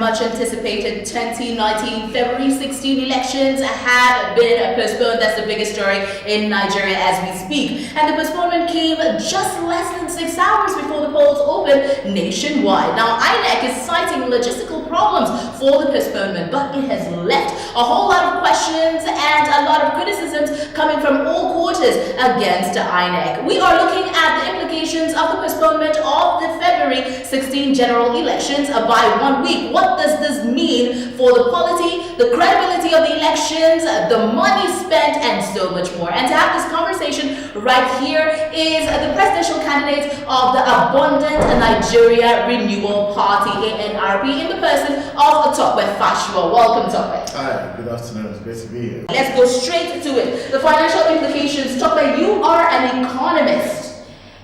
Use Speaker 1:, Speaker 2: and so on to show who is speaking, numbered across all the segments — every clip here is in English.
Speaker 1: much anticipated 2019 February 16 elections have been postponed. That's the biggest story in Nigeria as we speak. And the postponement came just less than 6 hours before the polls opened nationwide. Now, INEC is citing logistical problems for the postponement, but it has left a whole lot of questions and a lot of criticisms coming from all quarters against INEC. We are looking at the implications of the postponement of the February 16 general elections by 1 week. What does this mean for the quality, the credibility of the elections, the money spent, and so much more? And to have this conversation right here is the presidential candidate of the Abundant Nigeria Renewal Party, ANRP, in the person of Tope Fasua. Welcome, Tope.
Speaker 2: Hi, good afternoon. It's great to be here.
Speaker 1: Let's go straight to it. The financial implications. Tope, you are an economist.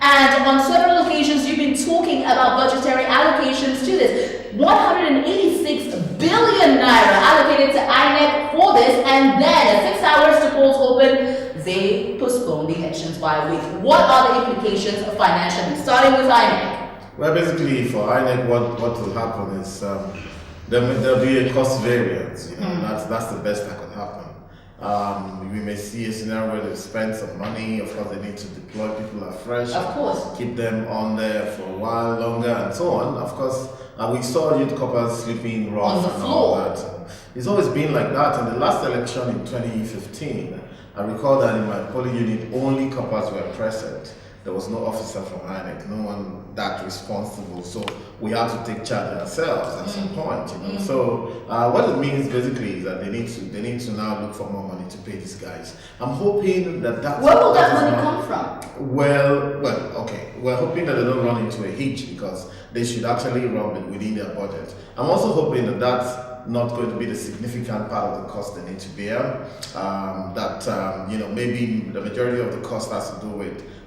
Speaker 1: And on several occasions, you've been talking about budgetary allocations to this. 186 billion naira allocated to INEC for this, and then at 6 hours to polls open, they postponed the elections by a week. What are the implications financially? Starting with INEC.
Speaker 2: Well, basically, for INEC, what will happen is there'll be a cost variance. That's the best that could happen. We may see a scenario where they spend some money. Of course, they need to deploy people afresh.
Speaker 1: Of course.
Speaker 2: Keep them on there for a while longer and so on. Of course, we saw youth coppers sleeping rough
Speaker 1: on the
Speaker 2: and
Speaker 1: floor.
Speaker 2: all that. It's always been like that. In the last election in 2015, I recall that in my polling unit, only coppers were present. There was no officer from INEC, no one that responsible. So we had to take charge ourselves at some point, So what it means basically is that they need to now look for more money to pay these guys. I'm hoping that
Speaker 1: where will that money come from?
Speaker 2: Well, okay. We're hoping that they don't run into a hitch because they should actually run within their budget. I'm also hoping that that's not going to be the significant part of the cost they need to bear. Maybe the majority of the cost has to do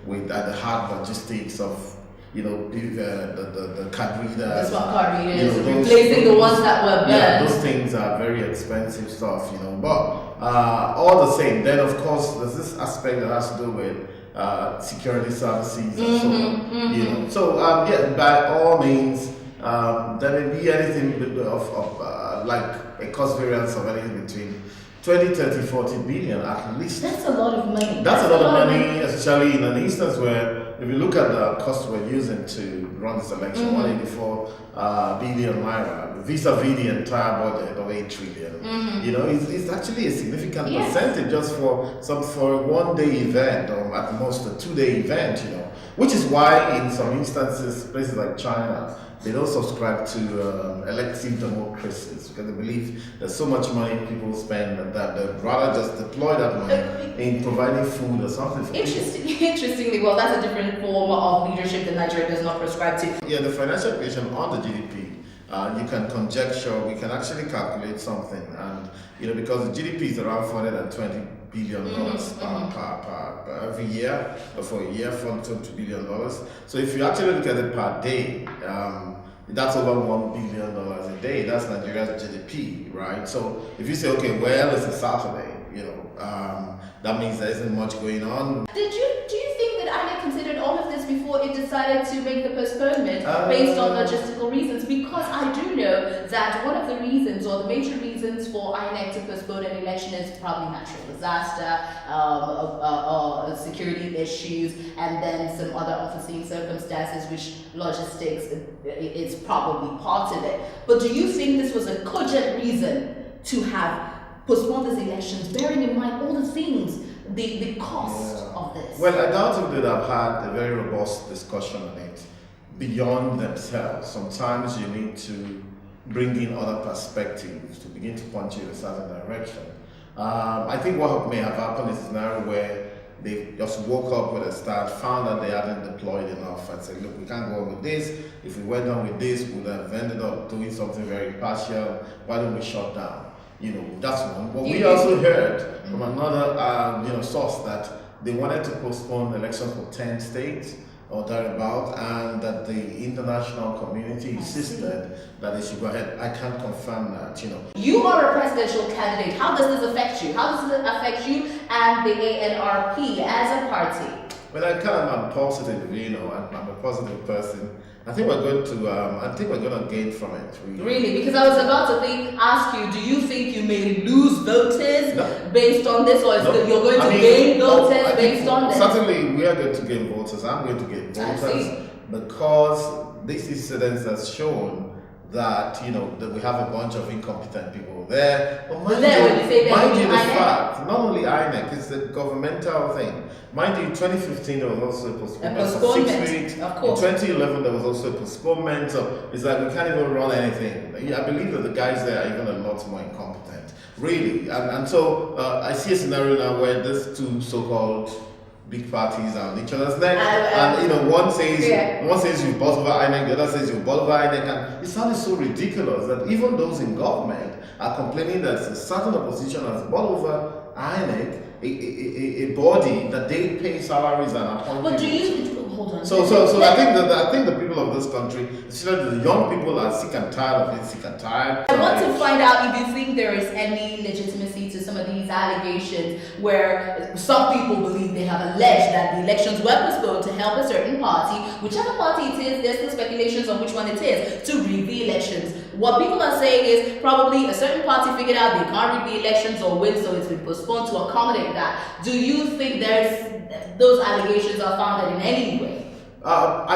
Speaker 2: with the hard logistics of the card readers.
Speaker 1: That's what card readers, replacing the ones that were burned.
Speaker 2: Yeah, those things are very expensive stuff, But all the same, then of course there's this aspect that has to do with security services and so on. So by all means, there may be anything of like a cost variance of anything between 20, 30, 40 billion at least.
Speaker 1: That's a lot of money.
Speaker 2: That's a lot of money, especially in an instance where, if you look at the cost we're using to run this election, 184 billion naira, vis-a-vis the entire budget of 8 trillion. It's actually a significant percentage just for a one-day event, or at most a 2-day event, which is why in some instances, places like China, they don't subscribe to elective democracies because they believe there's so much money people spend that they'd rather just deploy that money in providing food or something for people.
Speaker 1: Interestingly, well, that's a different form of leadership that Nigeria does not prescribe to.
Speaker 2: Yeah, the financial equation on the GDP, you can conjecture, we can actually calculate something, and because the GDP is around $420 billion per every year, for a year, $420 billion. So if you actually look at it per day, that's over $1 billion a day. That's Nigeria's GDP, right? So if you say, okay, well, it's a Saturday, that means there isn't much going on.
Speaker 1: Do you think that INEC considered all of this before it decided to make the postponement based on logistical reasons? Because I do know that one of the reasons, or the major reasons for INEC to postpone an election is probably natural disaster, security issues, and then some other unforeseen circumstances, which logistics is probably part of it. But do you think this was a cogent reason to have postponed these elections, bearing in mind all the things, the cost of this?
Speaker 2: Well, I doubt if they'd have had a very robust discussion on it beyond themselves. Sometimes you need to bring in other perspectives to begin to point you in a certain direction. I think what may have happened is a scenario where they just woke up with a start, found that they hadn't deployed enough, and said, look, we can't go on with this. If we went on with this, we would have ended up doing something very partial. Why don't we shut down? That's one. But we also heard from another source that they wanted to postpone elections for 10 states or thereabout, and that the international community insisted that they should go ahead. I can't confirm that,
Speaker 1: You are a presidential candidate. How does this affect you? How does it affect you and the ANRP as a party?
Speaker 2: Well, I'm positive, I'm a positive person. I think we're going to. I think we're going to gain from it.
Speaker 1: Really? Because I was about to ask you, do you think you may lose voters based on this, or you're going to gain voters based on this?
Speaker 2: Certainly, we are going to gain voters. I'm going to gain voters because this incident has shown that that we have a bunch of incompetent people there. But mind you, the fact, not only INEC, it's a governmental thing. Mind you, 2015 there was also a postponement for 6 weeks.
Speaker 1: Of course.
Speaker 2: In 2011 there was also a postponement. So it's like we can't even run anything. I believe that the guys there are even a lot more incompetent, really. And so I see a scenario now where these two so-called big parties are on each other's neck, and one says you bought over INEC, the other says you bought over INEC, and it sounded so ridiculous that even those in government are complaining that a certain opposition has bought over INEC, a body that they pay salaries and appoint.
Speaker 1: But do you hold on?
Speaker 2: So I think the people of this country, especially the young people, are sick and tired of it. Sick and tired.
Speaker 1: I want to find out if you think there is any legitimacy to some of these allegations, where some people believe they have alleged that the elections were postponed to help a certain party, whichever party it is. There's still speculations on which one it is, to rig the elections. What people are saying is probably a certain party figured out they can't rig the elections or win, so it's been postponed to accommodate that. Do you think those allegations are founded in any way?
Speaker 2: Well,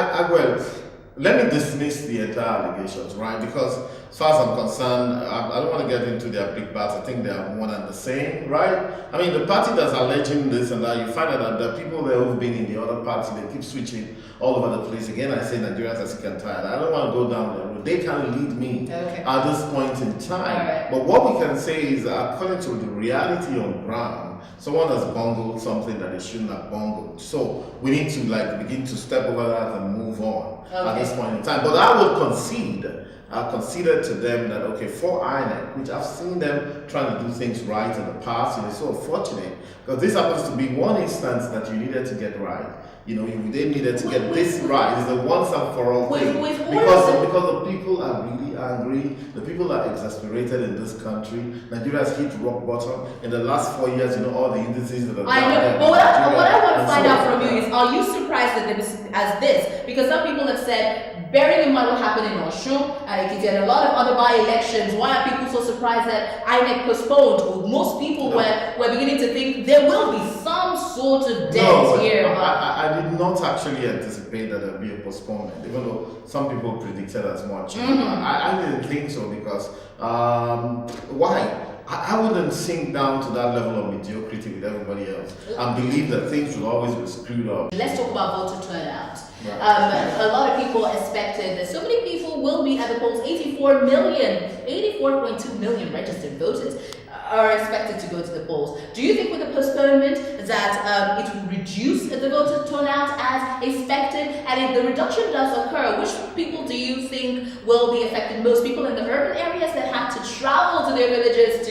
Speaker 2: let me dismiss the entire allegations, right? Because as far as I'm concerned, I don't want to get into their big bats. I think they are one and the same, right? I mean, the party that's alleging this and that, you find out that the people there who've been in the other party, they keep switching all over the place. Again, I say Nigerians are sick and tired. I don't want to go down the road. They can't lead me at this point in time.
Speaker 1: Right.
Speaker 2: But what we can say is that according to the reality on ground, someone has bungled something that they shouldn't have bungled. So we need to begin to step over that and move on at this point in time. But I would concede to them that for INEC, which I've seen them trying to do things right in the past, and it's so unfortunate because this happens to be one instance that you needed to get right. They needed to get this right. It's a once and for all thing. Because the people are really angry. The people are exasperated in this country. Nigeria has hit rock bottom in the last 4 years. All the indices that have
Speaker 1: I know. But what I want to find out from you is, are you surprised at this? Because some people have said, bearing in mind what happened in Osun and Ekiti and a lot of other by-elections, why are people so surprised that INEC postponed? Well, most people were beginning to think there will be some sort of dent here.
Speaker 2: I did not actually anticipate that there would be a postponement, even though some people predicted as much. I didn't think so because why? I wouldn't sink down to that level of mediocrity with everybody else and believe that things will always be screwed up.
Speaker 1: Let's talk about voter turnout. Right. A lot of people expected that so many people will be at the polls. 84.2 million registered voters are expected to go to the polls. Do you think with the postponement that it will reduce the voter turnout as expected? And if the reduction does occur, which people do you think will be affected most? People in the urban areas that have to travel to their villages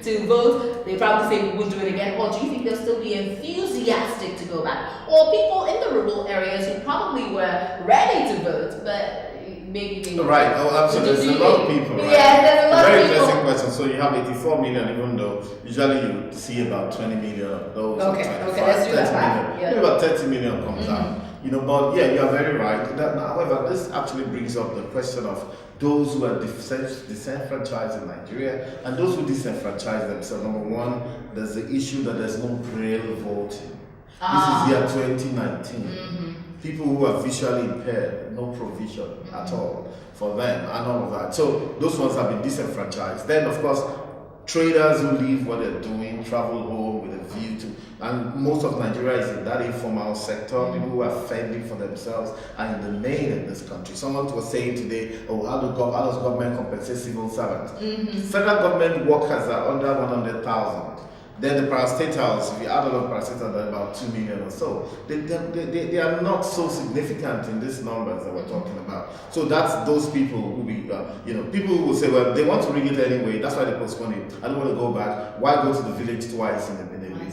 Speaker 1: to vote, they probably say we won't do it again. Or do you think they'll still be enthusiastic to go back? Or people in the rural areas who probably were ready to vote, but maybe they
Speaker 2: right. So there's a lot of people, right?
Speaker 1: Yeah, there's a lot of people.
Speaker 2: Very interesting question. So you have 84 million, even though usually you see about 20 million of those.
Speaker 1: Okay, let's do that.
Speaker 2: Maybe about 30 million comes out. But yeah, you are very right. However, this actually brings up the question of those who are disenfranchised in Nigeria and those who disenfranchise themselves. Number one, there's the issue that there's no braille voting. This is year 2019. People who are visually impaired, no provision at all for them and all of that. So those ones have been disenfranchised. Then, of course, traders who leave what they're doing, travel home with a view to, and most of Nigeria is in that informal sector, people who are fending for themselves are in the main in this country. Someone was saying today, how does government compensate civil servants? Federal government workers are under 100,000. Then the parastatals, if you add all of parastatals, they're about 2 million or so. They are not so significant in these numbers that we're talking about. So that's those people who be, people who will say, well, they want to rig it anyway, that's why they postpone it. I don't want to go back. Why go to the village twice in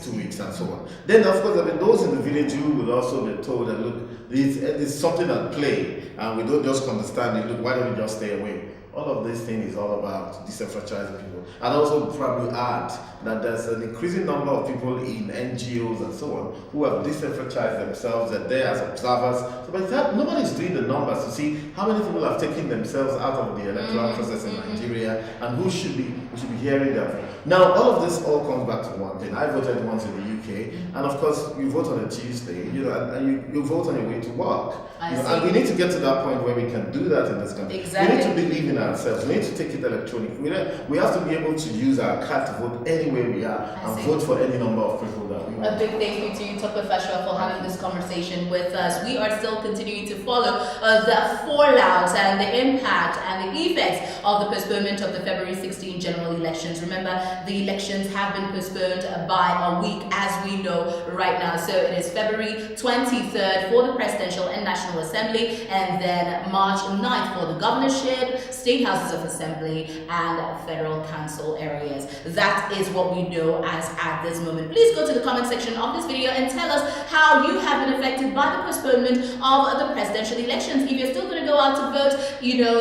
Speaker 2: 2 weeks and so on? Then, of course, those in the village who will also be told that, look, there's something at play, and we don't just understand it. Look, why don't we just stay away? all of this thing is all about disenfranchising people. And also probably add that there's an increasing number of people in NGOs and so on who have disenfranchised themselves, that they're as observers. So by that, nobody's doing the numbers to see how many people have taken themselves out of the electoral process in Nigeria and who should be hearing them. Now, all of this all comes back to one thing. I voted once in the UK, and of course, you vote on a Tuesday, and you vote on your way to work. And we need to get to that point where we can do that in this country.
Speaker 1: Exactly.
Speaker 2: We need to believe in ourselves. We need to take it electronic. We have to be able to use our card to vote anywhere we are and vote for any number of people that we want.
Speaker 1: A big thank you to you, Dr. Fasua, for having this conversation with us. We are still continuing to follow the fallout and the impact and the effects of the postponement of the February 16 general elections. Remember, the elections have been postponed by a week, as we know right now. So it is February 23rd for the presidential and national assembly, and then March 9th for the governorship, state houses of assembly, and federal council areas. That is what we know as at this moment. Please go to the comment section of this video and tell us how you have been affected by the postponement of the presidential elections. If you're still going to go out to vote,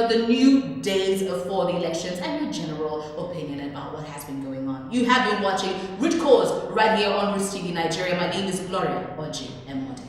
Speaker 1: the new days for the elections and your general opinion about what has been going on. You have been watching Root Cause right here on Rootstv Nigeria. My name is Gloria Oji Emode.